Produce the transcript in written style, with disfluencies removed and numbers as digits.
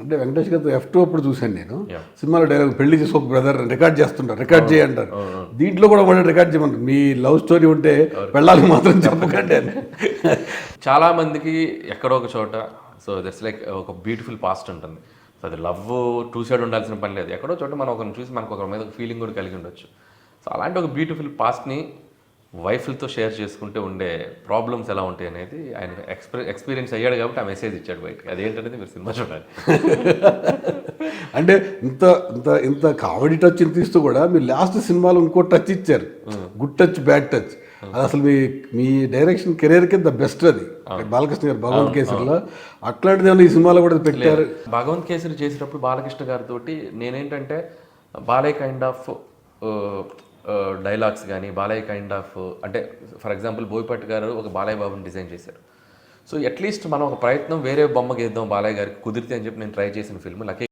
అంటే వెంకటేష్ గారితో F2 అప్పుడు చూశాను నేను. Yeah. సినిమాలో డైలాగ్ పెళ్లి చేసుకో బ్రదర్ రికార్డ్ చేస్తుంటారు, రికార్డ్ చేయంటారు. దీంట్లో కూడా మళ్ళీ రికార్డ్ చేయమంటారు, మీ లవ్ స్టోరీ ఉంటే పెళ్ళాలి మాత్రం చెప్పకండి అని. చాలా మందికి ఎక్కడో ఒక చోట సో దట్స్ లైక్ ఒక బ్యూటిఫుల్ పాస్ట్ ఉంటుంది. సో అది లవ్ టూ సైడ్ ఉండాల్సిన పని లేదు. ఎక్కడో చోట మనం ఒకరిని చూసి మనకు ఒకరి మీద ఒక ఫీలింగ్ కూడా కలిగి ఉండొచ్చు. సో అలాంటి ఒక బ్యూటిఫుల్ పాస్ట్ని వైఫ్లతో షేర్ చేసుకుంటే ఉండే ప్రాబ్లమ్స్ ఎలా ఉంటాయి అనేది ఆయన ఎక్స్పీరియన్స్ అయ్యాడు కాబట్టి ఆ మెసేజ్ ఇచ్చాడు బయటకి. అదేంటనేది మీరు సినిమా చూడాలి. అంటే ఇంత ఇంత ఇంత కామెడీ టచ్ తీస్తూ కూడా మీరు లాస్ట్ సినిమాలో ఇంకో టచ్ ఇచ్చారు, గుడ్ టచ్ బ్యాడ్ టచ్. అది అసలు మీ డైరెక్షన్ కెరీర్కి ద బెస్ట్ అది. బాలకృష్ణ గారు భగవంత్ కేసరిలో అట్లాంటిది ఏమన్నా ఈ సినిమాలో కూడా పెట్టారు. భగవంత్ కేసరి చేసేటప్పుడు బాలకృష్ణ గారితో నేనేంటంటే బాలయ్య కైండ్ ఆఫ్ డైలాగ్స్ కానీ బాలయ్య కైండ్ ఆఫ్ అంటే ఫర్ ఎగ్జాంపుల్ బోయపాటి గారు ఒక బాలయ్య బాబుని డిజైన్ చేశారు. సో అట్లీస్ట్ మనం ఒక ప్రయత్నం వేరే బొమ్మ గీద్దాం బాలయ్య గారికి కుదిరితే అని చెప్పి నేను ట్రై చేసిన ఫిల్మ్ లక్కీ